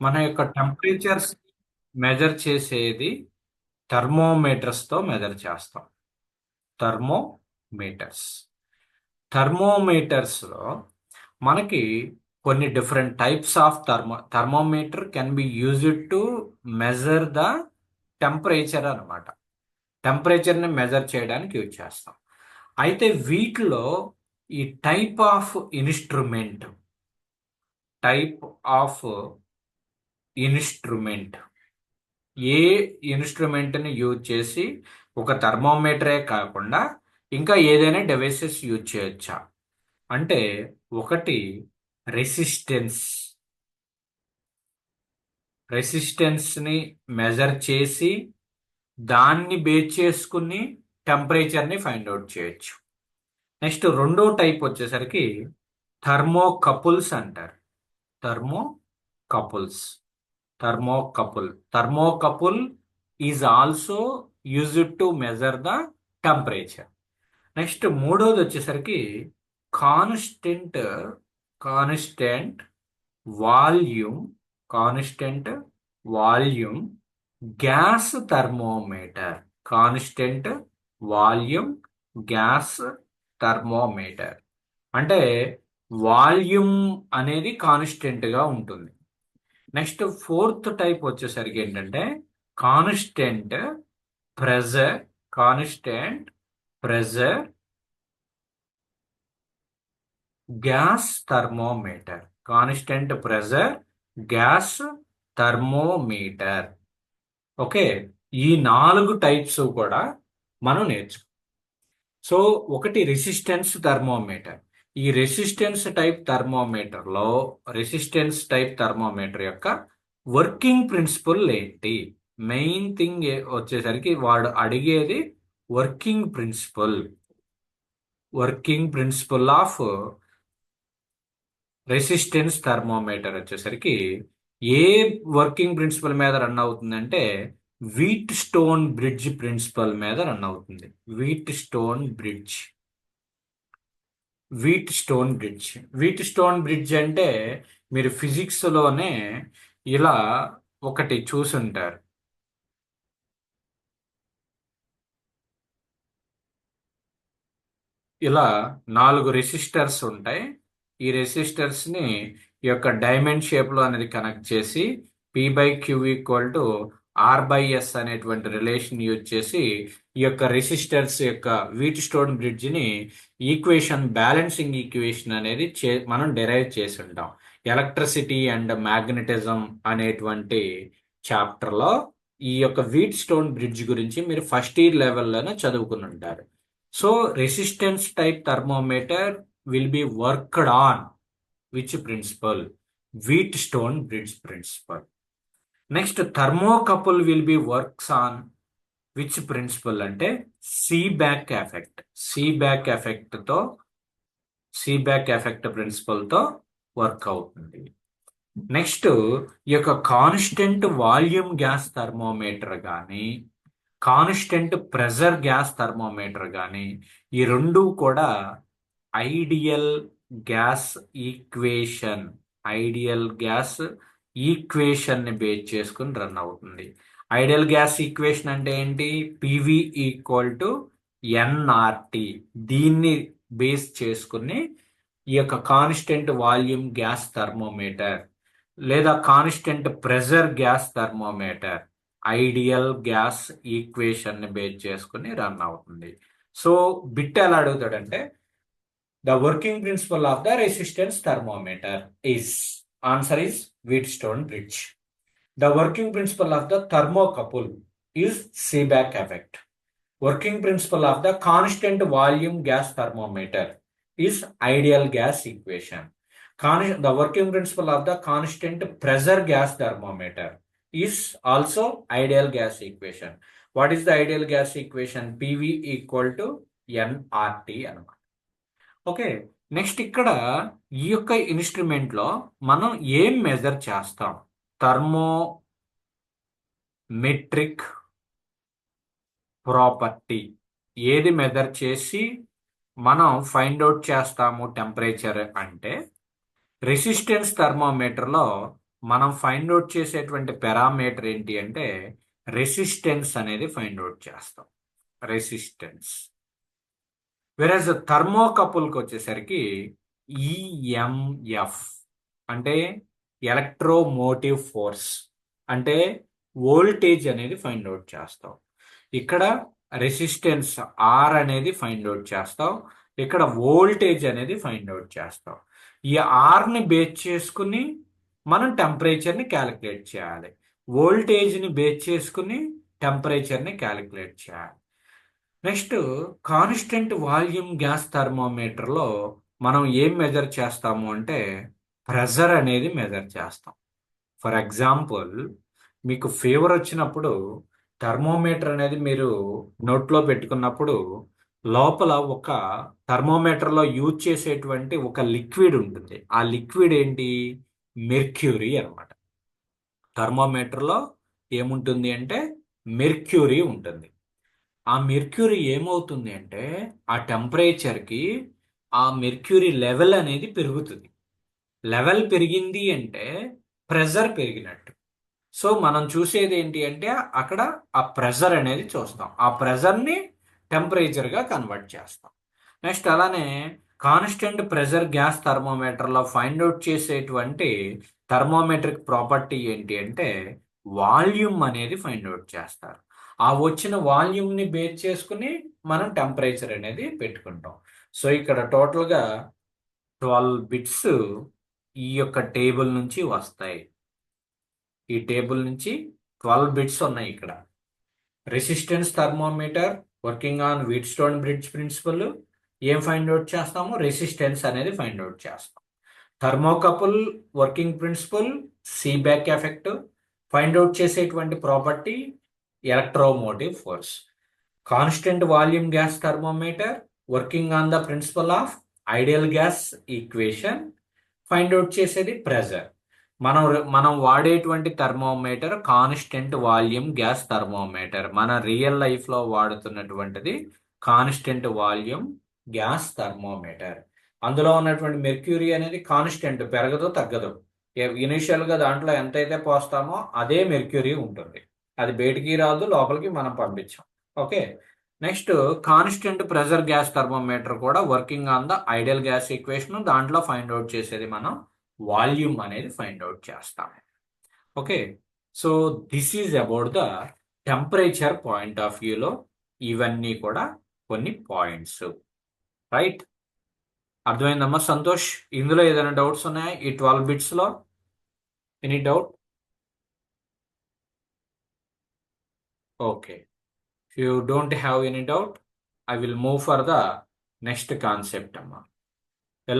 మన యొక్క temperatures measure చేసేది థర్మోమీటర్స్తో మెజర్ చేస్తాం. థర్మోమీటర్స్ థర్మోమీటర్స్లో మనకి కొన్ని different types of thermometer can be used to measure the temperature అనమాట. టెంపరేచర్ని మెజర్ చేయడానికి యూజ్ చేస్తాం. అయితే వీటిలో ఈ టైప్ ఆఫ్ ఇన్స్ట్రుమెంట్ ఏ ఇన్స్ట్రుమెంట్ని యూజ్ చేసి ఒక థర్మోమీటరే కాకుండా ఇంకా ఏదైనా డివైసెస్ యూజ్ చేయొచ్చా అంటే, ఒకటి రెసిస్టెన్స్ రెసిస్టెన్స్ని మెజర్ చేసి దాన్ని బేస్ చేసుకుని టెంపరేచర్ని ఫైండ్ అవుట్ చేయొచ్చు. నెక్స్ట్ రెండో టైప్ వచ్చేసరికి థర్మోకపుల్స్ అంటారు. Thermocouples thermocouple is also used to measure the temperature. Next మూడోది వచ్చేసరికి constant constant volume constant volume gas thermometer. Constant volume gas thermometer అంటే వాల్యూమ్ అనేది కాన్స్టెంట్గా ఉంటుంది. నెక్స్ట్ ఫోర్త్ టైప్ వచ్చేసరికి ఏంటంటే constant pressure gas thermometer. Constant pressure gas thermometer. Okay, ఈ 4 types కూడా మనం నేర్చుకో. సో ఒకటి రెసిస్టెన్స్ థర్మోమీటర్. ఈ రెసిస్టెన్స్ టైప్ థర్మోమీటర్ యొక్క వర్కింగ్ ప్రిన్సిపల్ ఏంటి? మెయిన్ థింగ్ వచ్చేసరికి వాడు అడిగేది working principle of resistance thermometer వచ్చేసరికి ఏ వర్కింగ్ ప్రిన్సిపల్ మీద రన్ అవుతుందంటే వీట్ స్టోన్ బ్రిడ్జ్ ప్రిన్సిపల్ మీద రన్ అవుతుంది. వీట్ స్టోన్ బ్రిడ్జ్ అంటే మీరు ఫిజిక్స్లోనే ఇలా ఒకటి చూసుంటారు. ఇలా 4 రెసిస్టర్స్ ఉంటాయి. ఈ రెసిస్టర్స్ని ఈ యొక్క డైమండ్ షేప్లో అనేది కనెక్ట్ చేసి P/Q R/S అనేటువంటి రిలేషన్ యూజ్ చేసి ఈ యొక్క రెసిస్టర్స్ యొక్క వీట్ స్టోన్ బ్రిడ్జ్ని బ్యాలెన్సింగ్ ఈక్వేషన్ అనేది మనం డెరైవ్ చేసి ఉంటాం. ఎలక్ట్రిసిటీ అండ్ మ్యాగ్నెటిజం అనేటువంటి చాప్టర్లో ఈ యొక్క వీట్ స్టోన్ బ్రిడ్జ్ గురించి మీరు ఫస్ట్ ఇయర్ లెవెల్లోనే చదువుకుని ఉంటారు. So resistance type thermometer will be worked on which principle? Wheatstone bridge principle. Next thermocouple will be works on which principle అంటే సీబ్యాక్ ఎఫెక్ట్ ప్రిన్సిపల్తో వర్క్ అవుతుంది. నెక్స్ట్ ఈ యొక్క కాన్స్టెంట్ వాల్యూమ్ గ్యాస్ థర్మోమీటర్ కానీ constant pressure gas thermometer కానీ ఈ రెండు కూడా ఐడియల్ గ్యాస్ ఈక్వేషన్ని బేస్ చేసుకుని రన్ అవుతుంది. ఐడియల్ గ్యాస్ ఈక్వేషన్ అంటే ఏంటి? PV equal to NRT. దీన్ని బేస్ చేసుకుని ఈ యొక్క కాన్స్టెంట్ వాల్యూమ్ గ్యాస్ థర్మోమీటర్ లేదా constant pressure gas thermometer ideal gas ఈక్వేషన్ని బేస్ చేసుకుని రన్ అవుతుంది. సో బిట్ ఎలా అడుగుతాడంటే the working principle of the resistance thermometer is answer is Wheatstone bridge. The working principle of the thermocouple is Seebeck effect. Working principle of the constant volume gas thermometer is ideal gas equation. The working principle of the constant pressure gas thermometer is also ideal gas equation. What is the ideal gas equation? PV equal to nRT అనమాట. Okay, next ఇక్కడ ఈ యొక్క ఇన్స్ట్రుమెంట్లో మనం ఏం measure చేస్తాం? థర్మోమెట్రిక్ property ఏది measure చేసి మనం ఫైండ్ అవుట్ చేస్తాము టెంపరేచర్ అంటే రెసిస్టెన్స్ థర్మోమీటర్లో మనం ఫైండ్ అవుట్ చేసేటువంటి పారామీటర్ ఏంటి అంటే రెసిస్టెన్స్ అనేది ఫైండ్ అవుట్ చేస్తాం. రెసిస్టెన్స్. వెరస్ థర్మోకపుల్కి వచ్చేసరికి ఈఎంఎఫ్ అంటే ఎలక్ట్రోమోటివ్ ఫోర్స్ అంటే వోల్టేజ్ అనేది ఫైండ్ అవుట్ చేస్తాం. ఇక్కడ రెసిస్టెన్స్ ఆర్ అనేది ఫైండ్ అవుట్ చేస్తాం. ఇక్కడ వోల్టేజ్ అనేది ఫైండ్ అవుట్ చేస్తాం. ఈ ఆర్ని బేస్ చేసుకుని మనం టెంపరేచర్ని క్యాలిక్యులేట్ చేయాలి. వోల్టేజ్ని బేస్ చేసుకుని టెంపరేచర్ని క్యాలిక్యులేట్ చేయాలి. నెక్స్ట్ కాన్స్టెంట్ వాల్యూమ్ గ్యాస్ థర్మోమీటర్లో మనం ఏం మెజర్ చేస్తాము అంటే ప్రెజర్ అనేది మెజర్ చేస్తాం. ఫర్ ఎగ్జాంపుల్ మీకు ఫీవర్ వచ్చినప్పుడు థర్మోమీటర్ అనేది మీరు నోట్లో పెట్టుకున్నప్పుడు లోపల ఒక థర్మోమీటర్లో యూజ్ చేసేటువంటి ఒక లిక్విడ్ ఉంటుంది. ఆ లిక్విడ్ ఏంటి? మెర్క్యూరీ అన్నమాట. థర్మోమీటర్లో ఏముంటుంది అంటే మెర్క్యూరీ ఉంటుంది. ఆ మెర్క్యూరీ ఏమవుతుంది అంటే ఆ టెంపరేచర్కి ఆ మెర్క్యూరీ లెవెల్ అనేది పెరుగుతుంది. లెవెల్ పెరిగింది అంటే ప్రెజర్ పెరిగినట్టు. సో మనం చూసేది ఏంటి అంటే అక్కడ ఆ ప్రెజర్ అనేది చూస్తాం. ఆ ప్రెజర్ని టెంపరేచర్గా కన్వర్ట్ చేస్తాం. నెక్స్ట్ అలానే కాన్స్టెంట్ ప్రెజర్ గ్యాస్ థర్మోమీటర్లో ఫైండ్ అవుట్ చేసేటువంటి థర్మోమెట్రిక్ ప్రాపర్టీ ఏంటి అంటే వాల్యూమ్ అనేది ఫైండ్ అవుట్ చేస్తారు. ఆ వచ్చిన వాల్యూమ్ని బేస్ చేసుకుని మనం టెంపరేచర్ అనేది పెట్టుకుంటాం. సో ఇక్కడ టోటల్గా 12 బిట్స్ ఈ యొక్క టేబుల్ నుంచి వస్తాయి. ఈ టేబుల్ నుంచి 12 బిట్స్ ఉన్నాయి ఇక్కడ. Resistance thermometer working on Wheatstone bridge principle ఏం ఫైండ్ అవుట్ చేస్తాము? రెసిస్టెన్స్ అనేది ఫైండ్ అవుట్ చేస్తాం. Thermocouple working principle Seebeck effect find out చేసేటువంటి property electromotive force. Constant volume gas thermometer working on the principle of ideal gas equation find out చేసేది pressure. మనం మనం వాడేటువంటి thermometer constant volume gas thermometer. మన real లైఫ్లో వాడుతున్నటువంటిది constant volume gas thermometer. అందులో ఉన్నటువంటి మెర్క్యూరీ అనేది కాన్స్టెంట్, పెరగదు తగ్గదు. ఇనిషియల్గా దాంట్లో ఎంతైతే పోస్తామో అదే మెర్క్యూరీ ఉంటుంది. అది బయటికి రాదు, లోపలికి మనం పంపించాం. Okay. Next constant pressure gas thermometer కూడా working on the ideal gas equation. దాంట్లో ఫైండ్ అవుట్ చేసేది మనం వాల్యూమ్ అనేది ఫైండ్ అవుట్ చేస్తాం. Okay. So this is about the temperature point of వ్యూలో ఇవన్నీ కూడా కొన్ని పాయింట్స్. రైట్? అర్థమైందమ్మా సంతోష్? ఇందులో ఏదైనా డౌట్స్ ఉన్నాయా ఈ 12 బిట్స్లో? Any doubt? Okay. If you don't have any doubt, I will move for the next concept, amma.